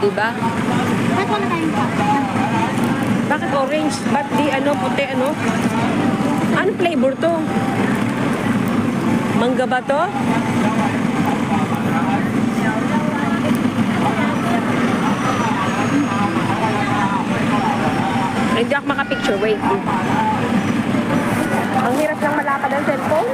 diba? Ba't wala tayong papa? Bakit orange? Ba't di ano, puti ano? Ano flavor to? Mangga ba to? Hindi ako makapicture. Wait. Ang hirap lang malapad ang cellphone.